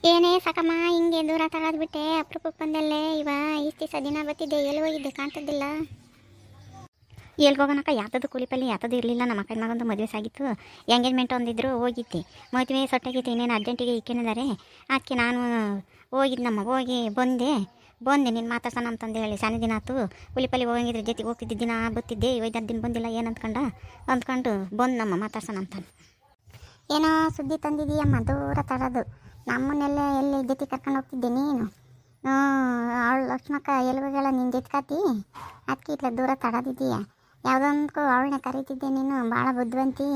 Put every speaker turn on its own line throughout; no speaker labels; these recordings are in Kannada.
ಏನೇ ಸಾಕಮ್ಮ ಹಿಂಗೆ ದೂರ ತಗೊಂಡ್ಬಿಟ್ಟೆ ಅಪರೂಪಕ್ಕೆ ಬಂದಲ್ಲೇ ಇವ ಇಷ್ಟು ದಿವಸ ದಿನ ಬರ್ತಿದ್ದೆ ಎಲ್ಲಿ ಹೋಗಿದ್ದೆ ಕಾಣ್ತದ್ದಿಲ್ಲ. ಎಲ್ಗೋಗೋನಕ್ಕ ಯಾತದ್ದು ಕೂಲಿಪಲ್ಲಿ ಯಾತದ್ದು ಇರಲಿಲ್ಲ. ನಮ್ಮ ಅಕ್ಕನ ಮಗಂದು ಮದುವೆ ಸಾಗಿತ್ತು, ಎಂಗೇಜ್ಮೆಂಟ್ ಒಂದಿದ್ರು ಹೋಗಿದ್ದೆ. ಮದುವೆ ಸೊಟ್ಟಾಗಿತ್ತು, ಇನ್ನೇನು ಅರ್ಜೆಂಟಿಗೆ ಇಕ್ಕಿದ್ದಾರೆ. ಅದಕ್ಕೆ ನಾನು ಹೋಗಿದ್ನಮ್ಮ, ಹೋಗಿ ಬಂದೆ ನೀನು ಮಾತಾಡ್ಸೋಣ ಅಂತಂದು ಹೇಳಿ. ಸಣ್ಣ ದಿನ ಆಯ್ತು ಕೂಲಿಪಲ್ಲಿ ಹೋಗಂಗಿದ್ರೆ ಜೊತೆಗೆ ಹೋಗ್ತಿದ್ದೆ, ದಿನ ಬತ್ತಿದ್ದೆ. 5-6 ದಿನ ಬಂದಿಲ್ಲ ಏನು ಅಂದ್ಕೊಂಡು ಬಂದು ಮಾತಾಡ್ಸೋಣ ಅಂತ. ಏನೋ ಸುದ್ದಿ ತಂದಿದ್ದೀಯಮ್ಮ, ದೂರ ತರೋದು ನಮ್ಮನ್ನೆಲ್ಲ ಎಲ್ಲಿ ಜೊತೆ ಕರ್ಕೊಂಡು ಹೋಗ್ತಿದ್ದೆ ನೀನು. ಅವಳು ಲಕ್ಷ್ಮಕ್ಕ ಎಲ್ವಗಳ ನಿನ್ನ ಜೊತೆಗಾತಿ, ಅದಕ್ಕೆ ಇಟ್ಲ ದೂರ ತಡದಿದ್ದೀಯ. ಯಾವುದೊಂದಕ್ಕೂ ಅವಳನ್ನೇ ಕರೀತಿದ್ದೆ ನೀನು, ಭಾಳ ಬುದ್ಧಿವಂತಿ.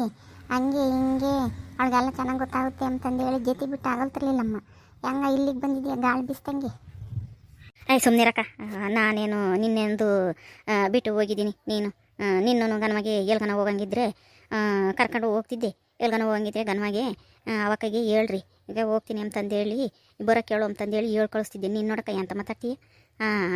ಹಂಗೆ ಹಿಂಗೆ ಅವಳಿಗೆಲ್ಲ ಚೆನ್ನಾಗಿ ಗೊತ್ತಾಗುತ್ತೆ ಅಂತಂದು ಹೇಳಿ ಜೊತೆ ಬಿಟ್ಟು ಆಗಲ್ತಿರ್ಲಿಲ್ಲಮ್ಮ. ಹೆಂಗ ಇಲ್ಲಿಗೆ ಬಂದಿದ್ದೀಯ ಗಾಳಿ ಬಿಸ್ತಂಗೆ? ಸುಮ್ಮನಿರಕ್ಕ, ನಾನೇನು ನಿನ್ನೆಂದು ಬಿಟ್ಟು ಹೋಗಿದ್ದೀನಿ. ನಿನ್ನೂ ಗನವಾಗಿ ಎಲ್ಗನ ಹೋಗಂಗಿದ್ರೆ ಕರ್ಕೊಂಡು ಹೋಗ್ತಿದ್ದೆ. ಎಲ್ಗನ ಹೋಗಂಗಿದ್ರೆ ಗನವಾಗಿ ಅವಕ್ಕಾಗಿ ಹೇಳ್ರಿ ಈಗ ಹೋಗ್ತೀನಿ ಅಂತಂದೇಳಿ ಬರೋಕ್ಕೆ ಹೇಳು ಅಂತಂದೇಳಿ ಹೇಳಿ ಕಳಿಸ್ತಿದ್ದೆ. ನೀನು ನೋಡಕ್ಕ ಅಂತ ಮಾತಾಡ್ತೀಯ?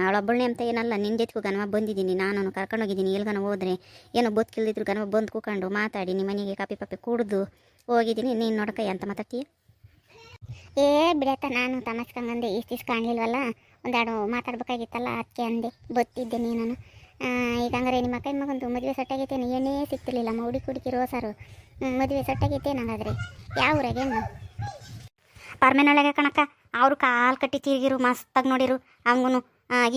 ಅವಳೊಬ್ಬಳನ್ನೇ ಅಂತ ಏನಲ್ಲ, ನಿನ್ನ ಜೊತೆಗೂ ಗನವ ಬಂದಿದ್ದೀನಿ, ನಾನು ಕರ್ಕೊಂಡೋಗಿದ್ದೀನಿ. ಎಲ್ಗನ ಹೋದರೆ ಏನೋ ಬದುಕಿಲ್ದಿದ್ರು ಗನವ ಬಂದು ಕೂಕೊಂಡು ಮಾತಾಡಿ ನಿಮ್ಮ ಮನೆಗೆ ಕಾಪಿ ಪಾಪಿ ಕುಡಿದು ಹೋಗಿದ್ದೀನಿ. ನೀನು ನೋಡಕ್ಕ ಅಂತ ಮಾತಾಡ್ತೀಯ? ಬಿಡತ್ತ, ನಾನು ತಮಸ್ಕಂಗಂದೆ ಇಷ್ಟು ದಿವ್ಸ ಕಾಣಲಿಲ್ವಲ್ಲ, ಒಂದೆರಡು ಮಾತಾಡ್ಬೇಕಾಗಿತ್ತಲ್ಲ ಅದಕ್ಕೆ ಅಂದೆ ಬತ್ತಿದ್ದೆ ನೀನು. ಈಗ ಹಂಗಾರೆ ನಿಮ್ಮ ಅಕ್ಕನ ಮಗಂದು ಮದುವೆ ಸಟ್ಟಾಗೈತೇನು? ಏನೇ ಸಿಗ್ತಿರ್ಲಿಲ್ಲ ಹುಡುಕಿ ರೋಸಾರು ಮದುವೆ ಸಟ್ಟಾಗೈತೇನು? ಹಾಗಾದರೆ ಯಾವ ಊರಾಗೇನು? ಪರ್ಮೆನೊಳಗೆ ಕಣಕ್ಕ. ಅವರು ಕಾಲು ಕಟ್ಟಿ ತಿರುಗಿರು ಮಸ್ತಾಗಿ ನೋಡಿರು. ಹಂಗೂ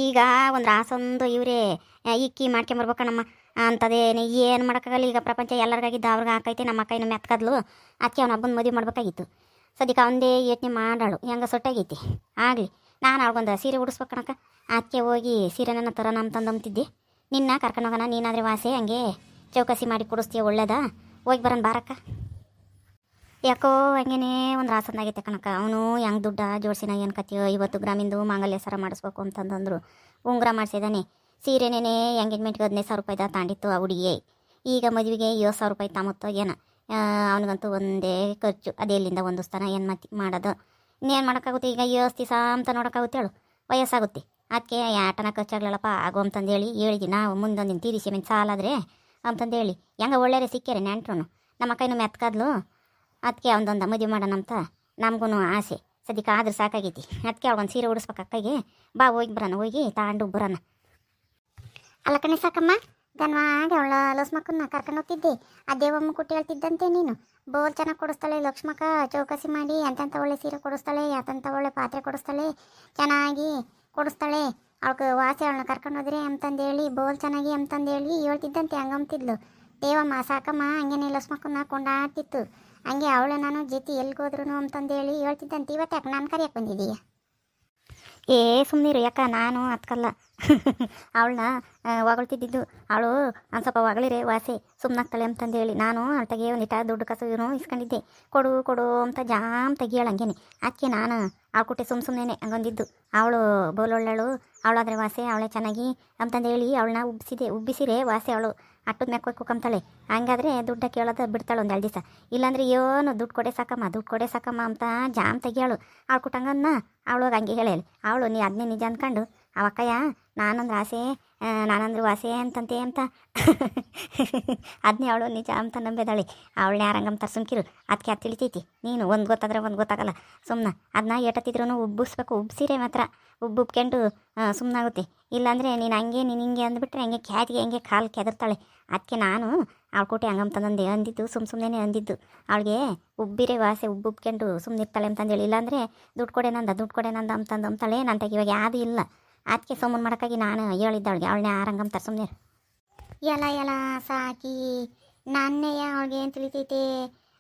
ಈಗ ಒಂದು ರಾಸೊಂದು ಇವರೇ ಇಕ್ಕಿ ಮಾಡ್ಕೊಂಬರ್ಬೇಕಣಮ್ಮ ಅಂತದೇನು ಏನು ಮಾಡೋಕ್ಕಾಗಲ್ಲ. ಈಗ ಪ್ರಪಂಚ ಎಲ್ಲರಿಗಾಗಿದ್ದ ಅವ್ರಿಗೆ ಹಾಕೈತೆ. ನಮ್ಮ ಅಕ್ಕ ಇನ್ನೂ ಮೆತ್ಕದ್ಲು, ಅದಕ್ಕೆ ಅವ್ನ ಹಬ್ಬನ ಮದುವೆ ಮಾಡ್ಬೇಕಾಗಿತ್ತು. ಸದ್ಯಕ್ಕೆ ಅವನದೇ ಯೋಚನೆ ಮಾಡಾಳು, ಹೆಂಗೆ ಸೊಟ್ಟಾಗೈತಿ ಆಗಲಿ. ನಾನು ಅವ್ರಿಗೊಂದು ಸೀರೆ ಉಡಿಸ್ಬೇಕು ಕಣಕ್ಕ, ಅದಕ್ಕೆ ಹೋಗಿ ಸೀರೆನ ತರೋಣ ಅಂತಂದಂತಿದ್ದೆ. ನಿನ್ನ ಕರ್ಕೊಂಡು ಹೋಗೋಣ, ನೀನಾದರೆ ವಾಸೆ ಹಂಗೆ ಚೌಕಸಿ ಮಾಡಿ ಕೊಡಿಸ್ತೀಯ, ಒಳ್ಳೇದಾ? ಹೋಗಿ ಬರೋಣ ಬಾರಕ್ಕ. ಯಾಕೋ ಹಂಗೇನೇ ಒಂದು ರಾಸಂದಾಗೈತೆ ಕಣಕ್ಕ. ಅವನು ಹೆಂಗೆ ದುಡ್ಡ ಜೋಡಿಸಿನ ಏನು ಕತ್ತಿಯೋ. 50 ಗ್ರಾಮಿಂದು ಮಾಂಗಲ್ಯ ಸರ ಮಾಡಿಸ್ಬೇಕು ಅಂತಂದಂದ್ರು. ಉಂಗುರ ಮಾಡಿಸಿದಾನೆ. ಸೀರೆನೇ ಎಂಗೇಜ್ಮೆಂಟ್ಗೆ 15,000 ರೂಪಾಯಿದ ತಾಂಡಿತ್ತು ಆ ಹುಡುಗಿಯೇ. ಈಗ ಮದುವೆಗೆ 7,000 ರೂಪಾಯಿ ತಾಮತ್ತೋ ಏನೋ. ಅವನಿಗಂತೂ ಒಂದೇ ಖರ್ಚು. ಅದೇ ಎಲ್ಲಿಂದ ಹೊಂದಿಸ್ತಾನ ಏನು ಮಾಡೋದು? ಇನ್ನೇನು ಮಾಡೋಕ್ಕಾಗುತ್ತೆ? ಈಗ 7 ದಿವಸ ಅಂತ ನೋಡೋಕ್ಕಾಗುತ್ತೆ ಹೇಳು, ವಯಸ್ಸಾಗುತ್ತೆ. ಅದಕ್ಕೆ ಯಾಟನ ಖರ್ಚಾಗ್ಲಲ್ಲಪ್ಪ ಆಗು ಅಂತಂದೇಳಿ ಹೇಳಿದ್ವಿ ನಾವು. ಮುಂದೊಂದಿನ ತೀರಿಸಿ ಮೆಂಟ್ ಸಾಲಾದರೆ ಅಂತಂದೇಳಿ ಹೆಂಗೆ ಒಳ್ಳೆಯ ಸಿಕ್ಕೇರೆ ನೆಂಟ್ರು. ನಮ್ಮ ಅಕ್ಕ ಇನ್ನೂ ಮೆತ್ಕದ್ಲು, ಅದಕ್ಕೆ ಅವನದೊಂದು ಮದುವೆ ಮಾಡೋಣ ಅಂತ ನಮಗೂ ಆಸೆ. ಸದ್ಯಕ್ಕೆ ಆದ್ರೆ ಸಾಕಾಗೈತಿ. ಅದಕ್ಕೆ ಅವಳೊಂದು ಸೀರೆ ಉಡಿಸ್ಬೇಕು ಅಕ್ಕಗೆ. ಬಾ ಹೋಗಿ ಬರೋಣ, ಹೋಗಿ ತಾಂಡು ಬರೋಣ. ಅಲ್ಲ ಕಣೆ ಸಾಕಮ್ಮ, ಗನ್ವಾಗಿ ಅವಳ ಲಕ್ಷ್ಮಕ್ಕನ್ನ ಕರ್ಕೊಂಡು ಹೋಗ್ತಿದ್ದೆ. ಆ ದೇವಮ್ಮ ಕುಟ್ಟಿ ಹೇಳ್ತಿದ್ದಂತೆ ನೀನು. ಬೋಲ್ ಚೆನ್ನಾಗಿ ಕೊಡಿಸ್ತಾಳೆ ಲಕ್ಷ್ಮಕ್ಕ, ಚೌಕಸಿ ಮಾಡಿ ಎಂತೆಂಥ ಒಳ್ಳೆ ಸೀರೆ ಕೊಡಿಸ್ತಾಳೆ, ಯಾತಂಥ ಒಳ್ಳೆ ಪಾತ್ರೆ ಕೊಡಿಸ್ತಾಳೆ, ಚೆನ್ನಾಗಿ ಕೊಡಿಸ್ತಾಳೆ. ಅವൾക്ക് ವಾಸೆ ಅವಳನ್ನ ಕರ್ಕೊಂಡು ಹೋದ್ರೆ ಅಂತಂದೇಳಿ ಬೋಲ್ ಚೆನ್ನಾಗಿ ಅಂತಂದೇಳಿ ಹೇಳ್ತಿದ್ದಂತೆ. ಹಂಗಂತಿದ್ಲು ದೇವಮ್ಮ. ಸಾಕಮ್ಮ ಹಂಗೇನೆ ಲಕ್ಷ್ಮಕ್ಕನ್ನ ಕೊಂಡಾಡ್ತಿತ್ತು. ಹಂಗೆ ಅವಳೆ ನಾನು ಜೊತೆ ಎಲ್ಗೋದ್ರು ಅಂತಂದೇಳಿ ಹೇಳ್ತಿದ್ದಂತೆ. ಇವತ್ತು ಯಾಕೆ ನಾನು ಕರಿಯಕ್ಕೆ ಬಂದಿದ್ದೀಯ? ಸುಮ್ಮನಿರು ಯಾಕ, ನಾನು ಅದಕ್ಕಲ್ಲ ಅವಳನ್ನ ಹೊಗಳ್ತಿದ್ದಿದ್ದು. ಅವಳು ಒಂದು ಸ್ವಲ್ಪ ಹೊಗಳಿರೆ ವಾಸೆ ಸುಮ್ಮನಾಗ್ತಾಳೆ ಅಂತಂದೇಳಿ ನಾನು ಅಳ್ತಾಗೆ ಒಂದಿಟ್ಟ ದುಡ್ಡು ಕಸು ಇಸ್ಕೊಂಡಿದ್ದೆ. ಕೊಡು ಕೊಡು ಅಂತ ಜಾಮ್ ತೆಗಿಯಾಳ ಹಂಗೇನೆ. ಅದಕ್ಕೆ ನಾನು ಅವಳು ಕುಟ್ಟೆ ಸುಮ್ಮನೆ ಹಂಗೊಂದಿದ್ದು. ಅವಳು ಬೋಲೊಳ್ಳಳು, ಅವಳಾದರೆ ವಾಸೆ ಅವಳೇ ಚೆನ್ನಾಗಿ ಅಂತಂದೇಳಿ ಅವಳನ್ನ ಉಬ್ಬಿಸಿರೆ ವಾಸೆ ಅವಳು ಅಟ್ಟದ ಮ್ಯಾಕೆ ಕೂಕಂತಾಳೆ. ಹಂಗಾದ್ರೆ ದುಡ್ಡ ಕೇಳೋದು ಬಿಡ್ತಾಳೆ ಒಂದು 2 ದಿವಸ. ಇಲ್ಲಾಂದ್ರೆ ಏನು ದುಡ್ಡು ಕೊಡೆ ಸಾಕಮ್ಮ ಅಂತ ಜಾಮ್ ತೆಗಿಯಾಳು. ಅವಳು ಕುಟ್ಟಂಗನ್ನ ಅವಳು ಹಂಗೆ ಹೇಳೇಳಿ. ಅವಳು ನೀ ಅದನ್ನೇ ನಿಜ ಅಂದ್ಕೊಂಡು ಅವಕ್ಕಯ್ಯ ನಾನೊಂದು ಆಸೆ ನಾನಂದ್ರೆ ವಾಸೆ ಅಂತಂತೆ ಅಂತ ಅದನ್ನೇ ಅವಳು ನಿಜ ಅಂತ ನಂಬೇದಾಳೆ. ಅವಳನ್ನ ಯಾರಂಗಂತಾರೆ ಸುಮ್ಕಿರು. ಅದಕ್ಕೆ ಅದು ತಿಳಿತೈತಿ. ನೀನು ಒಂದು ಗೊತ್ತಾದ್ರೆ ಒಂದು ಗೊತ್ತಾಗಲ್ಲ. ಸುಮ್ಮನೆ ಅದನ್ನ ಏಟತ್ತಿದ್ರೂ ಉಬ್ಬಿಸ್ಬೇಕು. ಉಬ್ಸಿರೆ ಮಾತ್ರ ಉಬ್ಬಿಕೊಂಡು ಸುಮ್ಮನಾಗುತ್ತೆ. ಇಲ್ಲಾಂದರೆ ನೀನು ಹಿಂಗೆ ಅಂದ್ಬಿಟ್ರೆ ಹಂಗೆ ಕ್ಯಾತಿಗೆ ಹಂಗೆ ಕಾಲು ಕೆದರ್ತಾಳೆ. ಅದಕ್ಕೆ ನಾನು ಅವಳು ಕೊಟ್ಟೆ ಹಂಗಂತಂದೆ ಅಂದಿದ್ದು. ಸುಮ್ಮನೆ ಅಂದಿದ್ದು. ಅವಳಿಗೆ ಉಬ್ಬಿರೆ ವಾಸೆ ಉಬ್ಬಿಕೊಂಡು ಸುಮ್ಮನೆ ಇರ್ತಾಳೆ ಅಂತಂದೇಳಿ. ಇಲ್ಲಾಂದರೆ ದುಡ್ಡು ಕೊಡೆನಂದ ಅಂತಾಳೆ. ನಂತಾಗ ಇವಾಗ ಯಾವುದೂ ಇಲ್ಲ. ಅದಕ್ಕೆ ಸುಮ್ಮನೆ ಮಾಡೋಕ್ಕಾಗಿ ನಾನು ಹೇಳಿದ್ದೆ ಅವಳಿಗೆ. ಅವಳನ್ನ ಯಾರಂಗಂತಾರೆ ಸುಮ್ಮನೆ. ಎಲ್ಲ ಸಾಕಿ ನನ್ನೇ ಅವಳಿಗೆ ಏನು ತಿಳಿತೈತೆ?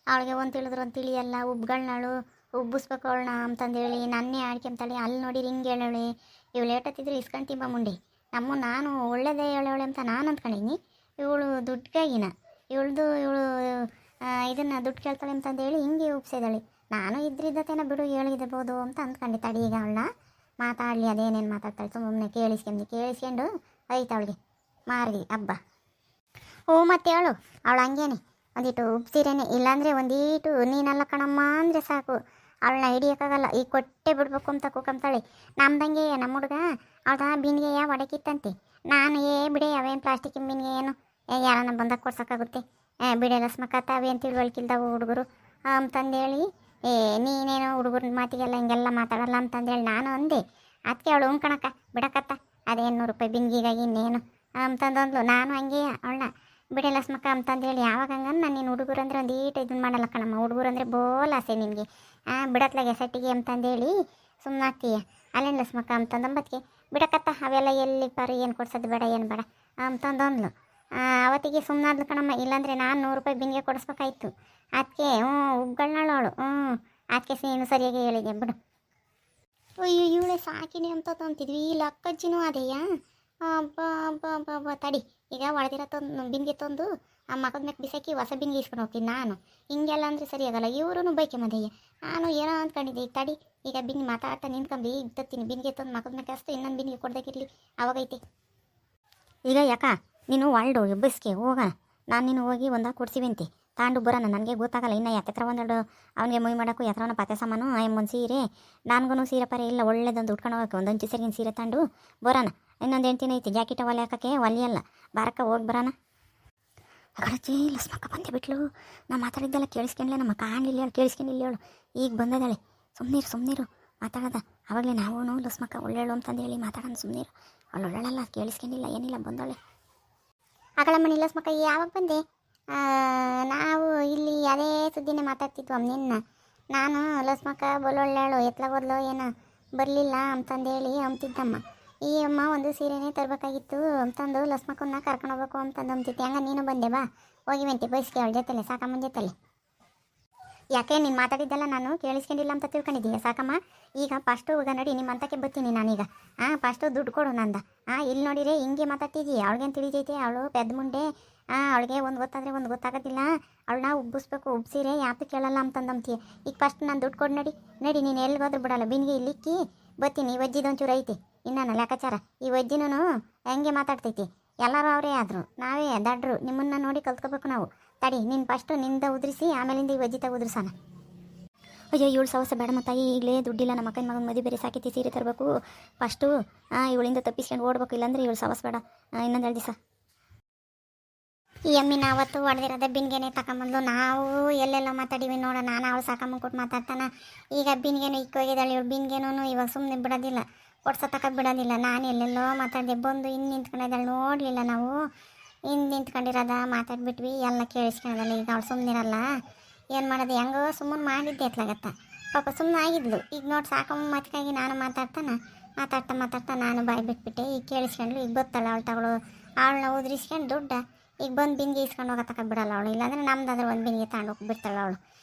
ಅವಳಿಗೆ ಒಂದು ತಿಳಿದ್ರು ಒಂದು ತಿಳಿಯಲ್ಲ. ಉಬ್ಗಳನ್ನಳು ಉಬ್ಬಿಸ್ಬೇಕು ಅವಳನ್ನ ಅಂತಂದೇಳಿ ನನ್ನೇ ಆಡ್ಕೊಂತಾಳೆ. ಅಲ್ಲಿ ನೋಡಿ ಹಿಂಗೆ ಹೇಳೋಳೆ. ಇವಳು ಏಟತ್ತಿದ್ರೆ ಇಸ್ಕೊಂತಿಂಬ ಮುಂಡೆ ನಾನು ಒಳ್ಳೇದೇ ಹೇಳೋಳೆ ಅಂತ ನಾನು ಅಂದ್ಕೊಂಡಿನಿ. ಇವಳು ದುಡ್ಡಿಗಾಗಿನ ಇವಳು ಇದನ್ನು ದುಡ್ಡು ಕೇಳ್ತಾಳೆ ಅಂತಂದೇಳಿ ಹಿಂಗೆ ಉಪ್ಸಿದಾಳೆ. ನಾನು ಇದ್ರಿದ್ದತೇನ ಬಿಡು ಹೇಳಿದಬೋದು ಅಂತ ಅಂದ್ಕೊಂಡೆ. ತಡಿ ಈಗ ಅವಳನ್ನ ಮಾತಾಡಲಿ, ಅದೇನೇನು ಮಾತಾಡ್ತಾಳೆ ಸುಮ್ಮನೆ ಕೇಳಿಸ್ಕೊಂಡು ಐತೆ ಅವಳಿಗೆ ಮಾರ್ಗಿ ಹಬ್ಬ. ಮತ್ತೆ ಅವಳು ಹಂಗೇನೆ ಒಂದಿಟ್ಟು ಉಪ್ಸಿರೇನೆ. ಇಲ್ಲಾಂದರೆ ಒಂದೀಟು ನೀನಲ್ಲ ಕಣಮ್ಮ ಅಂದರೆ ಸಾಕು, ಅವಳನ್ನ ಹಿಡಿಯೋಕ್ಕಾಗಲ್ಲ. ಈಗ ಕೊಟ್ಟೆ ಬಿಡ್ಬೇಕು ಅಂತ ಕೂಕಂತಾಳೆ. ನಮ್ದಂಗೆ ನಮ್ಮ ಹುಡುಗ ಅವಳ ಬಿನ್ಗೆಯ ಒಡಕಿತ್ತಂತೆ. ನಾನು ಬಿಡೆ ಅವೇನು ಪ್ಲಾಸ್ಟಿಕ್ಕಿನ ಬಿನ್ಗೆ ಏನು ಯಾರನ್ನ ಬಂದಾಗ ಕೊಡ್ಸೋಕ್ಕಾಗುತ್ತೆ? ಬಿಡೆ ಲಸ್ಮಕ್ಕತ್ತ ಅವೇನು ತಿಳುವಳಿಕಿಲ್ದವು ಹುಡುಗರು ಅಂತಂದೇಳಿ ಏ ನೀನೇನೋ ಹುಡುಗರ ಮಾತಿಗೆಲ್ಲ ಹಿಂಗೆಲ್ಲ ಮಾತಾಡಲ್ಲ ಅಂತಂದೇಳಿ ನಾನು ಅಂದೆ. ಅದಕ್ಕೆ ಅವಳು ಕಣಕ್ಕ ಬಿಡಕತ್ತ ಅದೇನು ₹100 ಬಿಂದಿಗೆಗಾಗಿ ಇನ್ನೇನು ಅಂತಂದೊಂದ್ಲು. ನಾನು ಹಂಗೆ ಅವಳನ್ನ ಬಿಡೆ ಲಸ್ಮಕ್ಕ ಅಂತಂದೇಳಿ ಯಾವಾಗ ಹಂಗಂದು ನಾನು ನಿನ್ನ ಹುಡುಗರು ಅಂದರೆ ಒಂದು ಈಟು ಇದನ್ನು ಮಾಡಲ್ಲ ಕಣಮ್ಮ. ಹುಡುಗರು ಅಂದರೆ ಬೋಲ್ ಆಸೆ ನಿನಗೆ ಬಿಡತ್ಲಾಗೆ ಸೆಟ್ಟಿಗೆ ಅಂತಂದೇಳಿ ಸುಮ್ಮನಾಗ್ತೀಯ. ಅಲ್ಲೇನು ಲಸ್ಮಕ್ಕ ಅಂತಂದಂಬತ್ತಿಗೆ ಬಿಡಕತ್ತ ಅವೆಲ್ಲ ಎಲ್ಲಿ ಪಾರು ಏನು ಕೊಡ್ಸೋದು ಬೇಡ ಏನು ಬೇಡ ಅಂತಂದೊಂದ್ಲು. ಅವತ್ತಿಗೆ ಸುಮ್ಮನಾದ್ಲು ಕಣಮ್ಮ. ಇಲ್ಲಾಂದರೆ ನಾನು ₹100 ಬಿಂದಿಗೆ ಕೊಡಿಸ್ಬೇಕಾಯ್ತು. ಅದಕ್ಕೆ ಉಗ್ಗಳಾಳು ಅವಳು. ಅದಕ್ಕೆ ನೀನು ಸರಿಯಾಗಿ ಹೇಳಿದೆ ಬಿಡು. ಅಯ್ಯೋ ಇವಳೆ ಸಾಕಿನಿ ಅಂತ ಅಂತಿದ್ವಿ. ಇಲ್ಲ ಅಕ್ಕಜ್ಜಿನೂ ಅದೇಯಾ? ಅಬ್ಬ ತಡಿ. ಈಗ ಒಳದಿರೋ ಬಿಂದಿಗೆ ತಂದು ಆ ಮಗದ ಮ್ಯಾಕೆ ಬಿಸಾಕಿ ಹೊಸ ಬಿಂದಿಗೆ ಇಸ್ಕೊಂಡು ಹೋಗ್ತೀನಿ ನಾನು. ಹಿಂಗೆಲ್ಲ ಅಂದರೆ ಸರಿಯಾಗಲ್ಲ. ಇವರು ಬೈಕೆ ಮದಯ್ಯ. ನಾನು ಏನೋ ಅಂದ್ಕೊಂಡಿದ್ದೆ. ಈಗ ತಡಿ, ಈಗ ಬಿಂದಿಗೆ ಮಾತಾಡ್ತಾ ನಿಂತ್ಕೊಂಡು ಈಗ ತತ್ತೀನಿ. ಬಿಂದಿಗೆ ತಂದು ಮಗದ ಮ್ಯಾಕೆ ಅಷ್ಟು ಇನ್ನೊಂದು ಬಿಂದಿಗೆ ಕೊಡ್ದಾಗಿರಲಿ ಅವಾಗೈತೆ. ಈಗ ಯಾಕ ನೀನು ಒಳ್ಳು ಬಸ್ಗೆ ಹೋಗೋಣ. ನಾನು ನೀನು ಹೋಗಿ ಒಂದಾಗ ಕೊಡ್ಸಿವಂತೆ ತಾಂಡು ಬರೋಣ. ನನಗೆ ಗೊತ್ತಾಗಲ್ಲ ಇನ್ನು ಯಾಕೆತ್ರ ಒಂದೆರಡು ಅವನಿಗೆ ಮುಯ್ ಮಾಡೋಕ್ಕೂ ಎತ್ತರವನ್ನ ಪಾತೆ ಸಾಮಾನು ಒಂದು ಸೀರೆ ನನಗೂ ಸೀರೆ ಪರ ಇಲ್ಲ ಒಳ್ಳೇದೊಂದು ಉಟ್ಕೊಂಡು ಹೋಗೋಕೆ ಒಂದು ಹಂಚು ಸರಿಗಿನ ಸೀರೆ ತಂಡು ಬರೋಣ. ಇನ್ನೊಂದು ಹೆಂಡ್ತಿನ ಐತಿ ಜಾಕೆಟ ಒಲೆ ಹಾಕೋಕ್ಕೆ ಒಲೆಯಲ್ಲ ಬಾರಕ್ಕೆ ಹೋಗಿ ಬರೋಣ. ಅಗಡಚ್ಚಿ ಲಸ್ಮಕ್ಕ ಬಂದೆ ಬಿಟ್ಲು. ನಾ ಮಾತಾಡಿದ್ದೆಲ್ಲ ಕೇಳಿಸ್ಕೊಂಡ್ಲೆ ನಮ್ಮ ಕಾಣಲಿಲ್ಲ ಹೇಳು, ಕೇಳಿಸ್ಕೊಂಡಿಲ್ಲ ಹೇಳು. ಈಗ ಬಂದದಾಳೆ. ಸುಮ್ಮನಿರು ಮಾತಾಡೋದ. ಆವಾಗಲೇ ನಾವು ಲಸ್ಮಕ್ಕ ಒಳ್ಳೆಳು ಅಂತಂದು ಹೇಳಿ ಮಾತಾಡೋಣ. ಸುಮ್ಮನಿರು. ಅವಳು ಒಳ್ಳೆಳಲ್ಲ, ಕೇಳಿಸ್ಕೊಂಡಿಲ್ಲ ಏನಿಲ್ಲ ಬಂದವಳೆ. ಆಗಳ ಮಣಿ ಲಸ್ಮಕ್ಕ ಯಾವಾಗ ಬಂದೆ? ನಾವು ಇಲ್ಲಿ ಅದೇ ಸುದ್ದಿನೇ ಮಾತಾಡ್ತಿದ್ವು ನಿನ್ನ. ನಾನು ಲಸ್ಮಕ್ಕ ಬೊಳ್ಳೊಳ್ಳೆಳು ಎತ್ಲಾಗೋದ್ಲು ಏನೋ ಬರಲಿಲ್ಲ ಅಂತಂದೇಳಿ ಅಂತಿದ್ದಮ್ಮ. ಈ ಅಮ್ಮ ಒಂದು ಸೀರೆನೇ ತರಬೇಕಾಗಿತ್ತು ಅಂತಂದು ಲಸ್ಮಕ್ಕನ್ನ ಕರ್ಕೊಂಡು ಹೋಗ್ಬೇಕು ಅಂತಂದು ಅಂತಿತ್ತು. ಹಂಗ ನೀನು ಬಂದೆ ಬಾ ಹೋಗಿವಂತೆ ಬಯಸ್ಕೆ ಅವಳ ಜೊತೆಲೆ ಸಾಕಮ್ಮನ ಜೊತೆಲೆ. ಯಾಕೆ ನೀನು ಮಾತಾಡಿದ್ದೆಲ್ಲ ನಾನು ಕೇಳಿಸ್ಕೊಂಡಿಲ್ಲ ಅಂತ ತಿಳ್ಕೊಂಡಿದ್ದೀಯ ಸಾಕಮ್ಮ. ಈಗ ಫಸ್ಟು ಈಗ ನೋಡಿ ನಿಮ್ಮ ಅಂತಕ್ಕೆ ಬರ್ತೀನಿ ನಾನೀಗ. ಫಸ್ಟು ದುಡ್ಡು ಕೊಡು ನಂದ. ಇಲ್ಲಿ ನೋಡಿರೆ ಹಿಂಗೆ ಮಾತಾಡ್ತಿದ್ದೀಯ. ಅವಳಿಗೇನು ತಿಳಿದೈತೆ? ಅವಳು ಪೆದ್ದ ಮುಂಡೆ. ಅವಳಿಗೆ ಒಂದು ಗೊತ್ತಾದರೆ ಒಂದು ಗೊತ್ತಾಗೋದಿಲ್ಲ. ಅವಳನ್ನ ಉಬ್ಬಿಸ್ಬೇಕು. ಉಬ್ಸಿರೆ ಯಾತು ಕೇಳಲ್ಲ ಅಂತಂದಂತೀಯ. ಈಗ ಫಸ್ಟ್ ನಾನು ದುಡ್ಡು ಕೊಡು ನಡಿ ನೀನು ಎಲ್ಲಿಗೋದ್ರೂ ಬಿಡಲ್ಲ. ಬಿನ್ಗೆ ಇಲ್ಲಿಕ್ಕಿ ಬರ್ತೀನಿ. ಈ ವಜ್ಜಿದೊಂಚೂರು ಐತಿ ಇನ್ನೂ ಲೆಕ್ಕಾಚಾರ. ಈ ವಜ್ಜಿನೂ ಹೆಂಗೆ ಮಾತಾಡ್ತೈತಿ. ಎಲ್ಲರೂ ಅವರೇ ಆದರು, ನಾವೇ ದಡ್ರು. ನಿಮ್ಮನ್ನು ನೋಡಿ ಕಲ್ತ್ಕೋಬೇಕು ನಾವು. ತಡಿ ನೀನು ಫಸ್ಟು ನಿಂದ ಉದುರಿಸಿ ಆಮೇಲಿಂದ ಈ ವಜ್ಜಿತ ಉದುರ್ಸೋಣ. ಅಯ್ಯೋ 7 ಬೇಡ ಮತ್ತು ಈಗಲೇ ದುಡ್ಡಿಲ್ಲ. ನಮ್ಮ ಅಕ್ಕನ ಮಗನ ಮದುವೆ ಬೇರೆ ಸಾಕೈತಿ. ಸೀರೆ ತರಬೇಕು ಫಸ್ಟು. ಇವಳಿಂದ ತಪ್ಪಿಸ್ಕೊಂಡು ಓಡ್ಬೇಕು. ಇಲ್ಲಾಂದ್ರೆ 7 ಬೇಡ. ಇನ್ನೊಂದು 2 ದಿವಸ. ಈ ಅಮ್ಮಿನ ಅವತ್ತು ಹೊಡೆದಿರೋದ ಬಿನ್ಗೆನೆ ತಗೊಂಬಂದು ನಾವು ಎಲ್ಲೆಲ್ಲ ಮಾತಾಡಿವಿ ನೋಡ. ನಾನು ಅವಳು ಸಾಕಮ್ಮ ಕೊಟ್ಟು ಮಾತಾಡ್ತಾನೆ. ಈಗ ಬಿನ್ಗೆನು ಇಕ್ಕೋಗಿದ್ದಾಳೆ. ಇವಳು ಬಿನ್ಗೆನೂ ಇವಾಗ ಸುಮ್ಮನೆ ಬಿಡೋದಿಲ್ಲ, ಕೊಡ್ಸೋ ಬಿಡೋದಿಲ್ಲ. ನಾನು ಎಲ್ಲೆಲ್ಲೋ ಮಾತಾಡಿದೆ. ಬಂದು ಇನ್ನು ನಿಂತ್ಕೊಂಡಿದ್ದಾಳೆ ನೋಡಲಿಲ್ಲ ನಾವು. ಇನ್ನು ನಿಂತ್ಕೊಂಡಿರೋದ ಮಾತಾಡ್ಬಿಟ್ವಿ. ಎಲ್ಲ ಕೇಳಿಸ್ಕೊಂಡಿದ್ದಾಳೆ. ಈಗ ಅವಳು ಸುಮ್ಮನಿರಲ್ಲ. ಏನು ಮಾಡೋದು? ಹೆಂಗೋ ಸುಮ್ಮನೆ ಮಾಡಿದ್ದೆ ಎತ್ಲಾಗತ್ತ. ಪಾಪ ಸುಮ್ಮನೆ ಆಗಿದ್ಲು. ಈಗ ನೋಡಿ ಸಾಕಮ್ಮ ಮತ್ಕಾಗಿ ನಾನು ಮಾತಾಡ್ತಾ ನಾನು ಬಾಯಿ ಬಿಟ್ಬಿಟ್ಟೆ. ಈಗ ಕೇಳಿಸ್ಕೊಂಡ್ಲು. ಈಗ ಗೊತ್ತಲ್ಲ ಅವಳು ತಗೊಳು. ಅವಳನ್ನ ಉದ್ರಿಸ್ಕೊಂಡು ದುಡ್ಡ ಈಗ ಬಂದು ಬಿಂದಿಗೆ ಇಸ್ಕೊಂಡು ಹೋಗತ್ತಕ ಬಿಡಲ್ಲ ಅವಳು. ಇಲ್ಲಾಂದರೆ ನಮ್ದಾದ್ರೆ ಒಂದು ಬಿಂದಿಗೆ ತಗೊಂಡು ಹೋಗಿ ಬಿಡ್ತಾಳೆ ಅವಳು.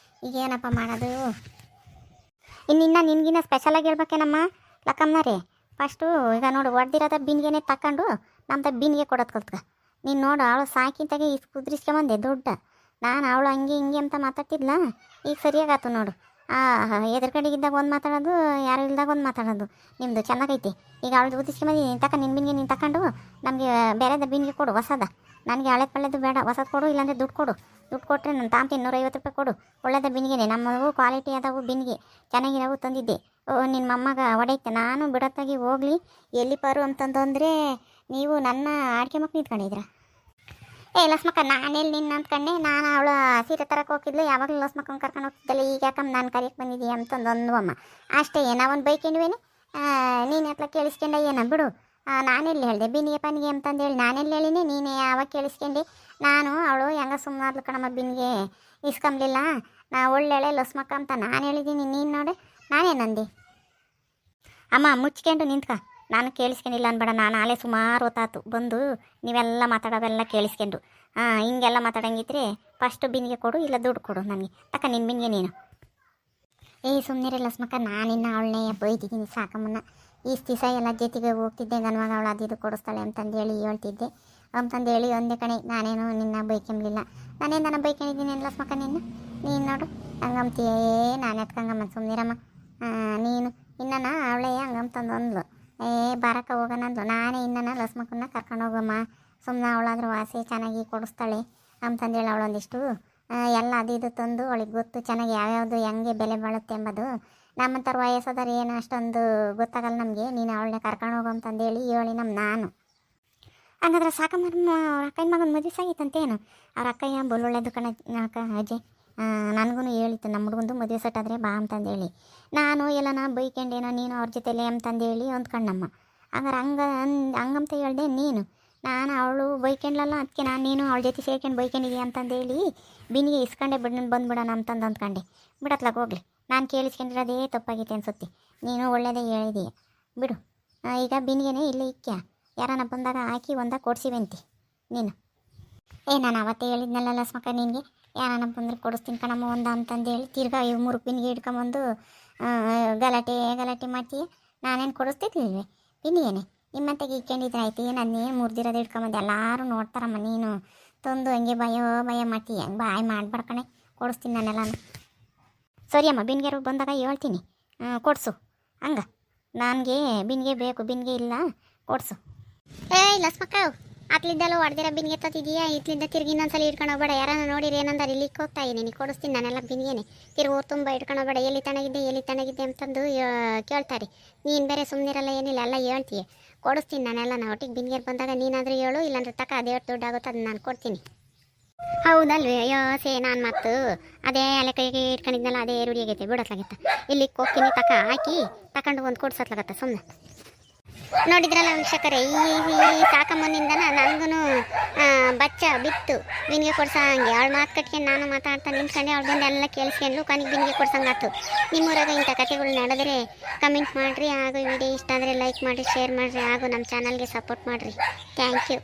ಈಗ ಏನಪ್ಪ ಮಾಡೋದು? ಇನ್ನಿನ್ನ ನಿನ್ಗಿನ್ನ ಸ್ಪೆಷಲಾಗಿ ಹೇಳ್ಬೇಕೇನಮ್ಮ ಲಕ್ಕಮ್ಮನರೇ. ಫಸ್ಟು ಈಗ ನೋಡು ಹೊಡೆದಿರೋದ ಬಿಂದಿಗೆನೇ ತಗೊಂಡು ನಮ್ದು ಬಿಂದಿಗೆ ಕೊಡೋದು ಕಲ್ತ್ಕ. ನೀನು ನೋಡು ಅವಳು ಸಾಕಿಂತಾಗೆ ಕುದ್ರಿಸ್ಕೊಂಬಂದೆ ದುಡ್ಡ. ನಾನು ಅವಳು ಹಂಗೆ ಹಿಂಗೆ ಅಂತ ಮಾತಾಡ್ತಿದ್ಲ. ಈಗ ಸರಿಯಾಗಾಯ್ತು ನೋಡು. ಎದುರುಗಡೆಗಿದ್ದಾಗ ಒಂದು ಮಾತಾಡೋದು, ಯಾರು ಇಲ್ದಾಗ ಒಂದು ಮಾತಾಡೋದು. ನಿಮ್ಮದು ಚೆನ್ನಾಗೈತಿ. ಈಗ ಅವಳು ಉದಿಸ್ಕೊಂಬಂದು ನೀನು ಬಿಂದಿಗೆ ನೀನು ತಗೊಂಡು ನಮಗೆ ಬೇರೆದ ಬಿಂದಿಗೆ ಕೊಡು ಹೊಸದ. ನನಗೆ ಹಳೆ ಪಳ್ಳೆದು ಬೇಡ, ಹೊಸದು ಕೊಡು. ಇಲ್ಲಾಂದರೆ ದುಡ್ಡು ಕೊಡು. ದುಡ್ಡು ಕೊಟ್ಟರೆ ನಾನು ತಾಂತೀನಿ. ₹150 ಕೊಡು. ಒಳ್ಳೆದ ಬಿಂದಿಗೆನೆ. ನಮ್ಮವು ಕ್ವಾಲಿಟಿ ಅದಾವು ಬಿಂದಿಗೆ ಚೆನ್ನಾಗಿರೋವು ತಂದಿದ್ದೆ. ನಿನ್ನ ಮೊಮ್ಮಗ ಹೊಡೆಯುತ್ತೆ. ನಾನು ಬಿಡತ್ತಾಗಿ ಹೋಗಲಿ ಎಲ್ಲಿ ಪಾರು ಅಂತಂದರೆ ನೀವು ನನ್ನ ಆಡಿಕೆ ಮಕ್ಕಳು ನಿಂತ್ಕೊಂಡಿದ್ರ. ಲಸ್ಮಕ್ಕ ನಾನೆಲ್ಲಿ ನಿನ್ನ ಅಂದ್ಕೊಂಡೆ. ನಾನು ಅವಳು ಸೀರೆ ತರಕ್ಕೆ ಹೋಗಿದ್ಲು. ಯಾವಾಗಲೂ ಲಸ್ಮಕ್ಕನ ಕರ್ಕೊಂಡು ಹೋಗ್ತಿದ್ದಲ್ಲ. ಈಗ ಯಾಕಮ್ಮ ನಾನು ಕರೆಯಕ್ಕೆ ಬಂದಿದ್ದೀಯ ಅಂತಂದು ಅಮ್ಮ ಅಷ್ಟೇ. ನಾವೊಂದು ಬೈಕೊಂಡಿವೇನೆ. ನೀನು ಎತ್ಲ ಕೇಳಿಸ್ಕೊಂಡ ಏನ ಬಿಡು. ನಾನೆಲ್ಲಿ ಹೇಳಿದೆ ಬಿನ್ನಿಗೆ ಪನ್ನಿಗೆ ಅಂತಂದೇಳಿ? ನಾನೆಲ್ಲಿ ಹೇಳಿನಿ? ನೀನೇ ಯಾವಾಗ ಕೇಳಿಸ್ಕೊಂಡೆ? ನಾನು ಅವಳು ಹೆಂಗ ಸುಮ್ಮನಾದ್ಲು ಕಣಮ್ಮ. ಬಿನ್ನಿಗೆ ಇಸ್ಕೊಂಬ್ಲಿಲ್ಲ. ಒಳ್ಳೆಳೆ ಲಸ್ಮಕ್ಕ ಅಂತ ನಾನು ಹೇಳಿದ್ದೀನಿ. ನೀನು ನೋಡಿ ನಾನೇನಂದೆ? ಅಮ್ಮ ಮುಚ್ಕೊಂಡು ನಿಂತ್ಕ. ನಾನು ಕೇಳಿಸ್ಕೊಂಡಿಲ್ಲ ಅನ್ಬೇಡ. ನಾನು ಆಲೇ ಸುಮಾರು ಹೊತ್ತಾತು ಬಂದು ನೀವೆಲ್ಲ ಮಾತಾಡೋವೆಲ್ಲ ಕೇಳಿಸ್ಕೊಂಡು. ಹಿಂಗೆಲ್ಲ ಮಾತಾಡಂಗಿದ್ರೆ ಫಸ್ಟು ಬಿನ್ನಿಗೆ ಕೊಡು, ಇಲ್ಲ ದುಡ್ಡು ಕೊಡು ನನಗೆ. ನಿನ್ನ ಬಿನ್ನಿಗೆ ನೀನು. ಸುಮ್ಮನಿರಲ್ಲ ಲಸ್ಮಕ್ಕ. ನಾನಿನ್ನ ಅವಳನ್ನೇ ಬೈತಿದ್ದೀನಿ ಸಾಕಮ್ಮನ್ನ. ಇಷ್ಟು ದಿವಸ ಎಲ್ಲ ಜೊತೆಗೆ ಹೋಗ್ತಿದ್ದೆ. ಗನ್ವಾಗ ಅವಳು ಅದು ಇದು ಕೊಡಿಸ್ತಾಳೆ ಅಂತಂದೇಳಿ ಹೇಳ್ತಿದ್ದೆ. ಅಂತಂದೇಳಿ ಒಂದೇ ಕಣೆ. ನಾನೇನು ನಿನ್ನ ಬೈಕೊಂಬ್ಲಿಲ್ಲ. ನಾನೇನು ನನ್ನ ಬೈಕೊಂಡಿದ್ದೀನಿ ಲಸ್ಮಕ್ಕ ನಿನ್ನ. ನೀನು ನೋಡು ಹಂಗಂತೀಯೇ. ನಾನು ಎತ್ಕಂಗಮ್ಮ ಸುಮ್ಮನಿರಮ್ಮ. ನೀನು ಇನ್ನನ ಅವಳೇ ಹಂಗಂತಂದು ಅಂದ್ಲು. ಬಾರಕ್ಕ ಹೋಗೋಣ ಅಂದ್ಲು. ನಾನೇ ಇನ್ನನ ಲಸ್ಮಕ್ಕನ್ನ ಕರ್ಕೊಂಡು ಹೋಗಮ್ಮ. ಸುಮ್ಮನೆ ಅವಳಾದ್ರೂ ವಾಸಿ ಚೆನ್ನಾಗಿ ಕೊಡಿಸ್ತಾಳೆ ಅಂತಂದೇಳಿ ಅವಳೊಂದಿಷ್ಟು ಎಲ್ಲ ಅದು ಇದು ತಂದು ಅವಳಿಗೆ ಗೊತ್ತು ಚೆನ್ನಾಗಿ ಯಾವ್ಯಾವುದು ಹೆಂಗೆ ಬೆಲೆ ಬಾಳುತ್ತೆ ಎಂಬುದು. ನಮ್ಮಂಥರ ವಯಸ್ಸಾದ್ರೆ ಏನು ಅಷ್ಟೊಂದು ಗೊತ್ತಾಗಲ್ಲ ನಮಗೆ. ನೀನು ಅವಳನ್ನೇ ಕರ್ಕೊಂಡು ಹೋಗು ಅಂತಂದೇಳಿ ಹೇಳಿ ನಾನು. ಹಂಗಾದ್ರೆ ಸಾಕಮ್ಮ ಅವ್ರ ಅಕ್ಕನ ಮಗನ ಮದುವೆ ಸಾಗಿತ್ತಂತೇನು? ಅವ್ರ ಅಕ್ಕಯ್ಯ ಬೊಳ್ಳೊಳ್ಳೆದು ಕಣ ಅಕ್ಕ ಅಜ್ಜಿ. ನನಗೂ ಹೇಳಿತ್ತು ನಮ್ಮ ಹುಡುಗಂದು ಮದುವೆ ಸೆಟ್ ಆದರೆ ಬಾ ಅಂತಂದೇಳಿ. ನಾನು ಎಲ್ಲನ ಬೈಕೊಂಡೇನೋ ನೀನು ಅವ್ರ ಜೊತೆಲೆ ಅಂತಂದೇಳಿ ಅಂದ್ಕೊಂಡಮ್ಮ. ಹಂಗಾರೆ ಹಂಗಂತ ಹೇಳ್ದೆ ನೀನು. ನಾನು ಅವಳು ಬೈಕೊಂಡ್ಲಲ್ಲ, ಅದಕ್ಕೆ ನಾನು ನೀನು ಅವಳ ಜೊತೆ ಸೇರ್ಕೊಂಡು ಬೈಕೊಂಡಿದ್ದೀಯ ಅಂತಂದೇಳಿ ಬಿನಿಗೆ ಇಸ್ಕೊಂಡೆ ಬಂದ್ಬಿಡೋಣ ಅಂತಂದು ಅಂದ್ಕೊಂಡೆ. ಬಿಡತ್ಲಾಗ ಹೋಗ್ಲಿ, ನಾನು ಕೇಳಿಸ್ಕೊಂಡಿರೋದೇ ತಪ್ಪಾಗೈತೆ ಅನ್ಸುತ್ತೆ. ನೀನು ಒಳ್ಳೇದೇ ಹೇಳಿದೀಯ ಬಿಡು. ಈಗ ಬಿನಿಗೆನೇ ಇಲ್ಲೇ ಇಕ್ಕ್ಯ, ಯಾರನ್ನ ಬಂದಾಗ ಹಾಕಿ ಒಂದಾಗ ಕೊಡ್ಸಿವಂತಿ ನೀನು. ನಾನು ಅವತ್ತೇ ಹೇಳಿದ್ನಲ್ಲ ಲಸ್ಮಕ್ಕ ನಿನಗೆ, ಯಾರನ್ನ ಬಂದ್ರೆ ಕೊಡಿಸ್ತೀನಿ ಕಣಮ್ಮ ಒಂದ ಅಂತಂದೇಳಿ. ತಿರ್ಗಾ ಇವು 3 ಬಿನಿಗೆ ಹಿಡ್ಕೊಂಬಂದು ಗಲಾಟೆ ಮಾಡ್ತೀಯ. ನಾನೇನು ಕೊಡಿಸ್ತಿರ್ಲಿಲ್ವೇ ಬಿನಿಗೇನೆ? ನಿಮ್ಮಂತೆಗೆ ಇಕ್ಕೊಂಡಿದ್ರೆ ಆಯ್ತು, ನಾನೇನು ಮುರಿದಿರೋದು ಹಿಡ್ಕೊಂಬಂದು ಎಲ್ಲರೂ ನೋಡ್ತಾರಮ್ಮ. ನೀನು ತಂದು ಹಂಗೆ ಭಯ ಮಾಡ್ತೀಯ. ಹಂಗೆ ಬಾಯ್ ಮಾಡ್ಬಾರ್ಕಣೆ, ಕೊಡಿಸ್ತೀನಿ ನಾನೆಲ್ಲನೂ. ಸರಿ ಅಮ್ಮ, ಬಿನ್ಗೆರು ಬಂದಾಗ ಹೇಳ್ತೀನಿ ಕೊಡಿಸು. ಹಂಗೆ ನನಗೆ ಬಿನ್ಗೆ ಬೇಕು, ಬಿನ್ಗೆ ಇಲ್ಲ ಕೊಡಿಸು. ಲಸ್ಮಕ್ಕ ಅತ್ಲಿದ್ದಲ್ಲ ಹೊಡೆದಿರೋ ಬಿನ್ಗೆ ತತ್ತಿದೀಯಾ? ಇತ್ಲಿಂದ ತಿರ್ಗಿ ಇನ್ನೊಂದ್ಸಲ ಹಿಡ್ಕೊಂಡು ಹೋಗ್ಬೇಡ. ಯಾರನ್ನ ನೋಡಿರಿ ಏನಂದ್ರೆ ಇಲ್ಲಿಗೆ ಹೋಗ್ತಾ ಇದ್ದೀನಿ, ಕೊಡಿಸ್ತೀನಿ ನಾನೆಲ್ಲ ಬಿನ್ಗೆನೆ. ತಿರ್ಗಿ ತುಂಬ ಹಿಡ್ಕೊಂಡು ಹೋಗ್ಬೇಡ. ಎಲ್ಲಿ ತಣಗಿದ್ದೆ ಅಂತಂದು ಕೇಳ್ತಾರೆ. ನೀನು ಬೇರೆ ಸುಮ್ಮನಿರಲ್ಲ, ಏನಿಲ್ಲ ಎಲ್ಲ ಹೇಳ್ತೀಯ. ಕೊಡಿಸ್ತೀನಿ ನಾನೆಲ್ಲ. ಒಟ್ಟಿಗೆ ಬಿನ್ಗೆರ್ ಬಂದಾಗ ನೀನಾದರೂ ಹೇಳು, ಇಲ್ಲಾಂದ್ರೆ ತಕ್ಕ ಅದೇ ದುಡ್ಡು ಆಗುತ್ತೆ ಅದನ್ನ ನಾನು ಕೊಡ್ತೀನಿ. ಹೌದಲ್ವೇ? ಅಯ್ಯೋ ನಾನು ಮತ್ತು ಅದೇ ಅಲೆ ಕೈಗೆ ಇಟ್ಕೊಂಡಿದ್ನಲ್ಲ, ಅದೇ ರೂಢಿ ಆಗೈತೆ. ಬಿಡತ್ಲಾಗತ್ತ ಇಲ್ಲಿಗೆ ಹೋಗ್ತೀನಿ, ಹಾಕಿ ತಗೊಂಡು ಒಂದು ಕೊಡ್ಸತ್ಲಾಗತ್ತ ಸುಮ್ಮನೆ. ನೋಡಿದ್ರಲ್ಲ ವೀಕ್ಷಕರೇ, ಈ ಸಾಕಮ್ಮನಿಂದ ನನಗೂ ಬಚ್ಚ ಬಿತ್ತು ಬಿನ್ಗೆ ಕೊಡ್ಸಂಗೆ. ಅವಳು ಮಾತು ಕಟ್ಕೊಂಡು ನಾನು ಮಾತಾಡ್ತಾ ನಿಂತ್ಕೊಂಡೆ. ಅವಳು ಬಂದು ಎಲ್ಲ ಕೇಳಿಸ್ಕೊಂಡು ಕೊನೆಗೆ ಬಿನ್ಗೆ ಕೊಡ್ಸಂಗಾತು. ನಿಮ್ಮೂರಾಗ ಇಂಥ ಕಥೆಗಳು ನಡೆದರೆ ಕಮೆಂಟ್ ಮಾಡಿರಿ. ಹಾಗೂ ವಿಡಿಯೋ ಇಷ್ಟ ಆದರೆ ಲೈಕ್ ಮಾಡಿರಿ, ಶೇರ್ ಮಾಡಿರಿ, ಹಾಗೂ ನಮ್ಮ ಚಾನಲ್ಗೆ ಸಪೋರ್ಟ್ ಮಾಡಿರಿ. Thank you.